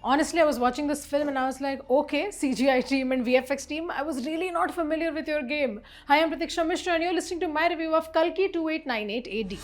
Honestly, I was watching this film and I was like, okay, CGI team and VFX team, I was really not familiar with your game. Hi, I'm Pratiksha Mishra and you're listening to my review of Kalki 2898 AD.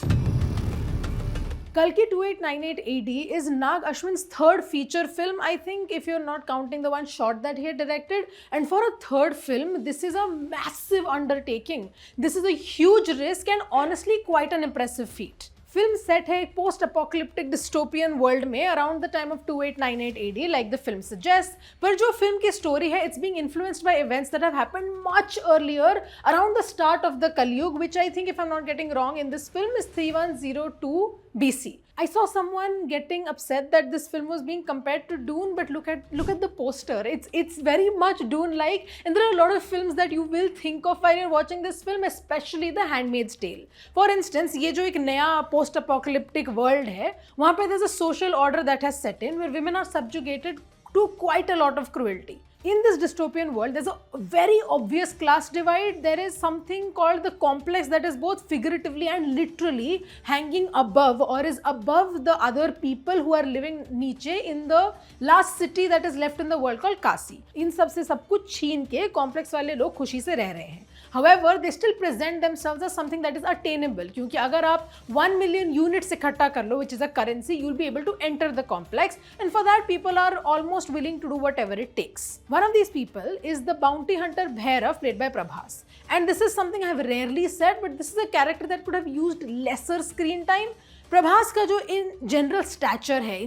Kalki 2898 AD is Nag Ashwin's third feature film, I think, if you're not counting the one short that he had directed. And for a third film, this is a massive undertaking. This is a huge risk and honestly quite an impressive feat. Film set है एक post apocalyptic dystopian world में around the time of 2898 AD like the film suggest, पर जो film की story है it's being influenced by events that have happened much earlier around the start of the Kalyug, which I think, if I am not getting wrong, in this film is 3102 BC. I saw someone getting upset that this film was being compared to Dune, but look at the poster. It's very much Dune-like, and there are a lot of films that you will think of while you're watching this film, especially The Handmaid's Tale. For instance, ये जो एक नया post-apocalyptic world है, वहाँ पे there's a social order that has set in where women are subjugated to quite a lot of cruelty. In this dystopian world, there's a very obvious class divide. There is something called the complex that is both figuratively and literally hanging above or is above the other people who are living niche in the last city that is left in the world called Kasi. इन सब से सब कुछ छीन के complex वाले लोग खुशी से रह रहे हैं. However, they still present themselves as something that is attainable, क्योंकि अगर आप 1 million units इकट्ठा कर लो, which is a currency, you'll be able to enter the complex, and for that people are almost willing to do whatever it takes. One of these people is the bounty hunter Bhairav, played by Prabhas. And this is something I have rarely said, but this is a character that could have used lesser screen time. Prabhas का जो in general stature है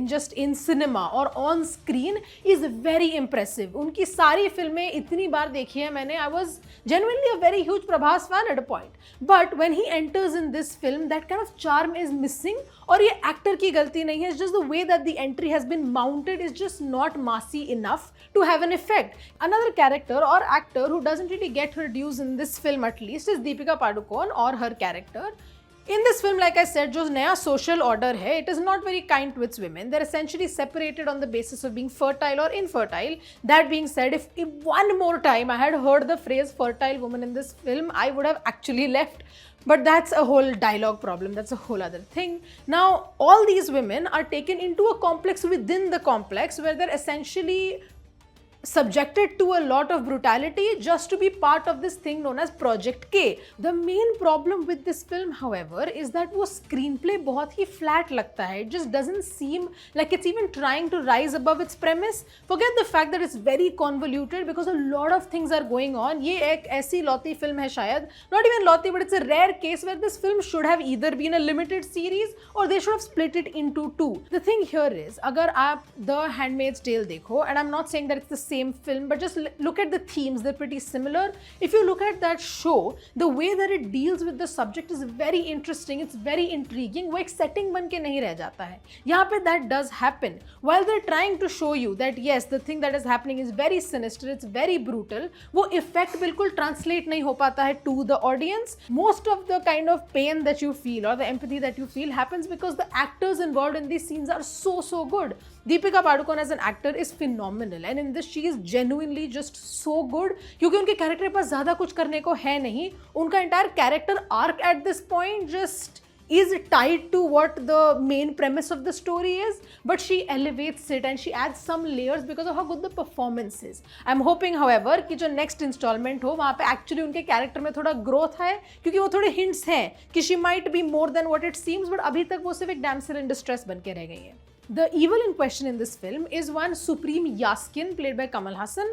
in cinema और on screen is very impressive. उनकी सारी फिल्में इतनी बार देखी है मैंने. I was genuinely a very huge Prabhas fan at a point, but when he enters in this film, that kind of charm is missing. और ये एक्टर की गलती नहीं है, it's just the way that the entry has been mounted is just not massy enough to have an effect. Another character or actor who doesn't really get her dues in this film at least is Deepika Padukone or her character. In this film, like I said, जो नया social order है, it is not very kind to its women. They're essentially separated on the basis of being fertile or infertile. That being said, if one more time I had heard the phrase fertile woman in this film, I would have actually left. But that's a whole dialogue problem. That's a whole other thing. Now, all these women are taken into a complex within the complex where they're essentially subjected to a lot of brutality just to be part of this thing known as Project K. The main problem with this film, however, is that वो screenplay बहुत ही flat लगता है. It just doesn't seem like it's even trying to rise above its premise. Forget the fact that it's very convoluted because a lot of things are going on. ये एक ऐसी लौती film है शायद, not even लौती, but it's a rare case where this film should have either been a limited series or they should have split it into two. The thing here is, अगर आप The Handmaid's Tale देखो, and I'm not saying that it's the same film, but just look at the themes, they're pretty similar. If you look at that show, the way that it deals with the subject is very interesting, it's very intriguing. वो एक setting बन के नहीं रह जाता है. यहाँ पे that does happen. While they're trying to show you that yes, the thing that is happening is very sinister, it's very brutal, वो effect बिल्कुल translate नहीं हो पाता है to the audience. Most of the kind of pain that you feel or the empathy that you feel happens because the actors involved in these scenes are so good. Deepika Padukone as an actor is phenomenal, and in this she is genuinely just so good, क्योंकि उनके character के पास ज़्यादा कुछ करने को है नहीं. उनका entire character arc at this point just is tied to what the main premise of the story is, but she elevates it and she adds some layers because of how good the performance is. I'm hoping, however, कि जो next installment हो वहाँ पे actually उनके character में थोड़ा growth है, क्योंकि वो थोड़े hints हैं कि she might be more than what it seems, but अभी तक वो सिर्फ एक damsel in distress बन के रह गई है. The evil in question in this film is one Supreme Yaskin, played by Kamal Haasan.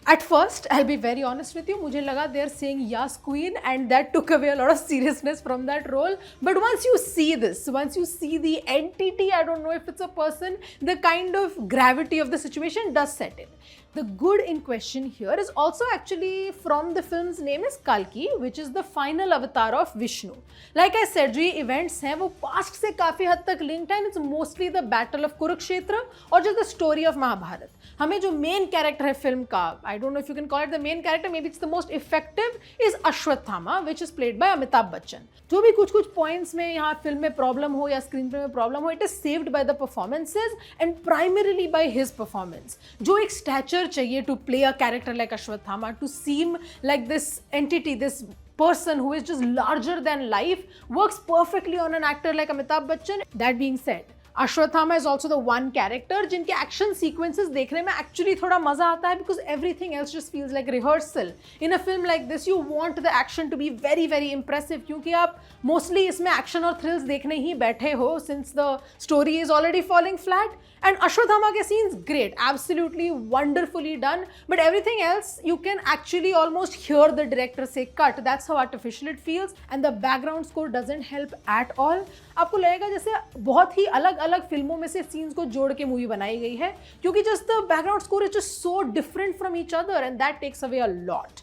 At first, I'll be very honest with you, मुझे लगा they're saying Yas Queen and that took away a lot of seriousness from that role. But once you see this, once you see the entity, I don't know if it's a person, the kind of gravity of the situation does set in. The good in question here is also actually from the film's name is Kalki, which is the final avatar of Vishnu. Like I said, जो ये events हैं वो past से काफ़ी हद तक linked हैं, and it's mostly the battle of Kurukshetra और just the story of Mahabharat. हमें जो main character है film का, I don't know if you can call it the main character, maybe it's the most effective, is Ashwathama, which is played by Amitabh Bachchan. जो भी कुछ points में यहाँ film में प्रॉब्लम हो या स्क्रीन प्ले में प्रॉब्लम हो, it is saved by the performances and primarily by his performance. जो एक स्टैचर चाहिए to play a character like Ashwatthama, to seem like this entity, this person who is just larger than life, works perfectly on an actor like Amitabh Bachchan. That being said, Ashwathama is also the one character जिनके action sequences देखने में actually थोड़ा मजा आता है because everything else just feels like rehearsal. In a film like this, you want the action to be very very impressive क्योंकि आप mostly इसमें action और thrills देखने ही बैठे हो since the story is already falling flat. And Ashwathama ke scenes, great, absolutely wonderfully done. But everything else, you can actually almost hear the director say cut. That's how artificial it feels. And the background score doesn't help at all. आपको लगेगा जैसे बहुत ही अलग अलग फिल्मों में से scenes को जोड़ के मूवी बनाई गई है क्योंकि just the background score is just so different from each other and that takes away a lot.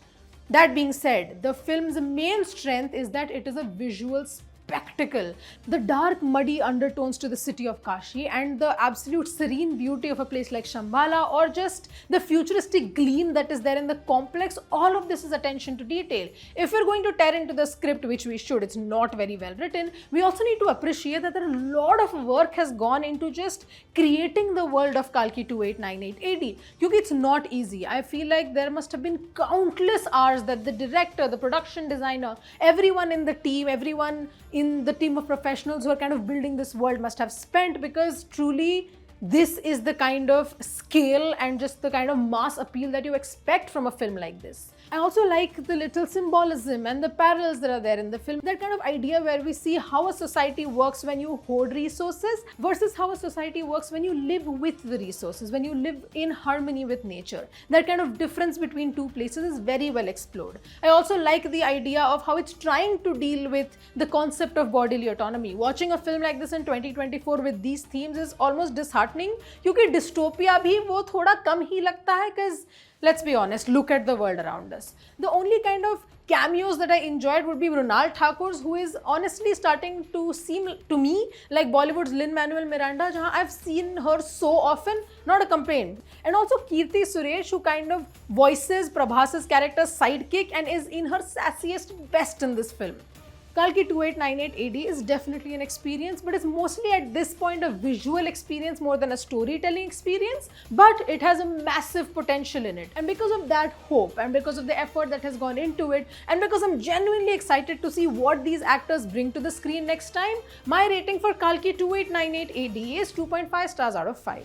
That being said, the film's main strength is that it is a visual spectacle. The dark, muddy undertones to the city of Kashi and the absolute serene beauty of a place like Shambhala, or just the futuristic gleam that is there in the complex, all of this is attention to detail. If we're going to tear into the script, which we should, it's not very well written, we also need to appreciate that there a lot of work has gone into just creating the world of Kalki 2898 AD. Because it's not easy. I feel like there must have been countless hours that the director, the production designer, everyone in the team, everyone in the team of professionals who are kind of building this world must have spent, because truly this is the kind of scale and just the kind of mass appeal that you expect from a film like this. I also like the little symbolism and the parallels that are there in the film. That kind of idea where we see how a society works when you hoard resources versus how a society works when you live with the resources, when you live in harmony with nature. That kind of difference between two places is very well explored. I also like the idea of how it's trying to deal with the concept of bodily autonomy. Watching a film like this in 2024 with these themes is almost disheartening क्योंकि dystopia भी वो थोड़ा कम ही लगता है, because let's be honest, look at the world around us. The only kind of cameos that I enjoyed would be Mrunal Thakur's, who is honestly starting to seem to me like Bollywood's Lin-Manuel Miranda, jahan I've seen her so often, not a complaint. And also Kirti Suresh, who kind of voices Prabhas's character's sidekick and is in her sassiest best in this film. Kalki 2898 AD is definitely an experience, but it's mostly at this point a visual experience more than a storytelling experience, but it has a massive potential in it. And because of that hope, and because of the effort that has gone into it, and because I'm genuinely excited to see what these actors bring to the screen next time, my rating for Kalki 2898 AD is 2.5 stars out of 5.